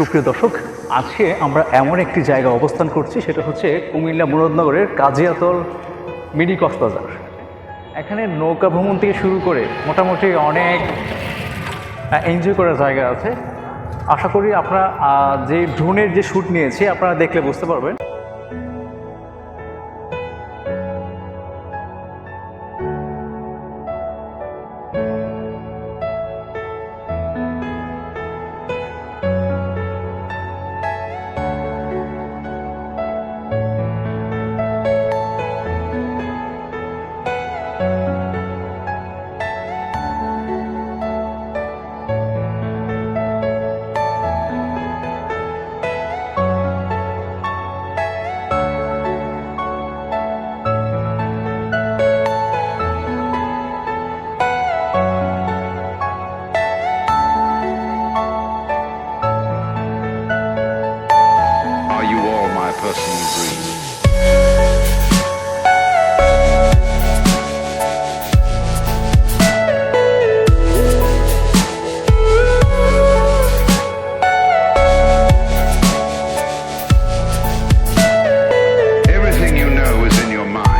সুপ্রিয় দর্শক, আজকে আমরা এমন একটি জায়গায় অবস্থান করছি, সেটা হচ্ছে কুমিল্লা মুরাদনগরের কাজিয়াতল মিনি কক্সবাজার। এখানে নৌকা ভ্রমণ থেকে শুরু করে মোটামুটি অনেক এনজয় করার জায়গা আছে। আশা করি আপনারা যে ড্রোনের যে শ্যুট নিয়েছি আপনারা দেখলে বুঝতে পারবেন। Are you all my personal dreams? Everything you know is in your mind.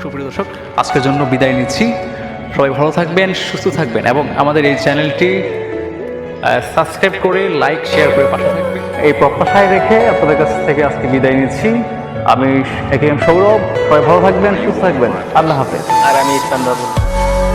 সুপ্রিয় দর্শক, আজকের জন্য বিদায় নিচ্ছি। সবাই ভালো থাকবেন, সুস্থ থাকবেন এবং আমাদের এই চ্যানেলটি সাবস্ক্রাইব করে লাইক শেয়ার করে পাশে থাকবেন, এই প্রত্যাশায় রেখে আপনাদের কাছ থেকে আজকে বিদায় নিচ্ছি। আমি সৌরভ। সবাই ভালো থাকবেন, সুস্থ থাকবেন। আল্লাহ হাফেজ। আর আমি ইস্তান বাবু।